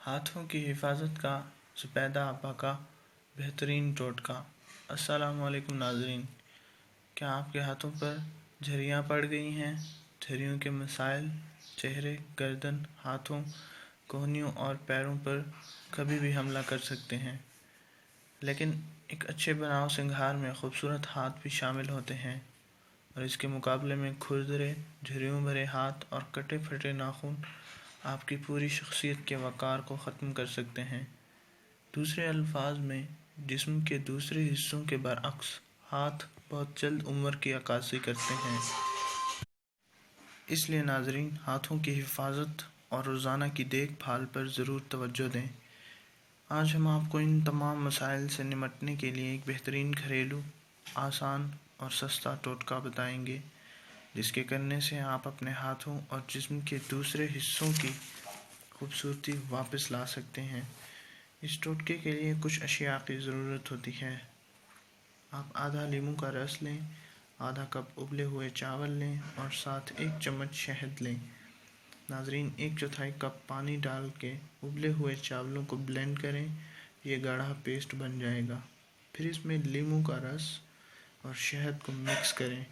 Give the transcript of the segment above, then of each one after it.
ہاتھوں کی حفاظت کا زبیدہ آپا کا بہترین ٹوٹکا۔ السلام علیکم ناظرین، کیا آپ کے ہاتھوں پر جھریاں پڑ گئی ہیں؟ جھریوں کے مسائل چہرے، گردن، ہاتھوں، کوہنیوں اور پیروں پر کبھی بھی حملہ کر سکتے ہیں، لیکن ایک اچھے بناؤ سنگھار میں خوبصورت ہاتھ بھی شامل ہوتے ہیں، اور اس کے مقابلے میں کھردرے، جھریوں بھرے ہاتھ اور کٹے پھٹے ناخن آپ کی پوری شخصیت کے وقار کو ختم کر سکتے ہیں۔ دوسرے الفاظ میں، جسم کے دوسرے حصوں کے برعکس، ہاتھ بہت جلد عمر کی عکاسی کرتے ہیں۔ اس لیے ناظرین، ہاتھوں کی حفاظت اور روزانہ کی دیکھ بھال پر ضرور توجہ دیں۔ آج ہم آپ کو ان تمام مسائل سے نمٹنے کے لیے ایک بہترین گھریلو، آسان اور سستا ٹوٹکا بتائیں گے، جس کے کرنے سے آپ اپنے ہاتھوں اور جسم کے دوسرے حصوں کی خوبصورتی واپس لا سکتے ہیں۔ اس ٹوٹکے کے لیے کچھ اشیاء کی ضرورت ہوتی ہے۔ آپ آدھا لیموں کا رس لیں، آدھا کپ ابلے ہوئے چاول لیں اور ساتھ 1 چمچ شہد لیں۔ ناظرین، 1/4 کپ پانی ڈال کے ابلے ہوئے چاولوں کو بلینڈ کریں، یہ گاڑھا پیسٹ بن جائے گا۔ پھر اس میں لیموں کا رس اور شہد کو مکس کریں۔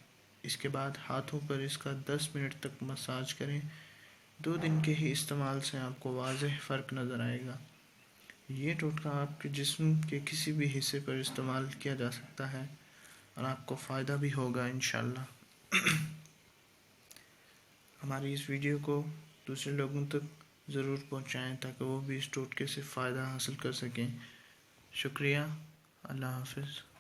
اس کے بعد ہاتھوں پر اس کا 10 منٹ تک مساج کریں۔ 2 دن کے ہی استعمال سے آپ کو واضح فرق نظر آئے گا۔ یہ ٹوٹکا آپ کے جسم کے کسی بھی حصے پر استعمال کیا جا سکتا ہے اور آپ کو فائدہ بھی ہوگا انشاءاللہ۔ ہماری اس ویڈیو کو دوسرے لوگوں تک ضرور پہنچائیں تاکہ وہ بھی اس ٹوٹکے سے فائدہ حاصل کر سکیں۔ شکریہ، اللہ حافظ۔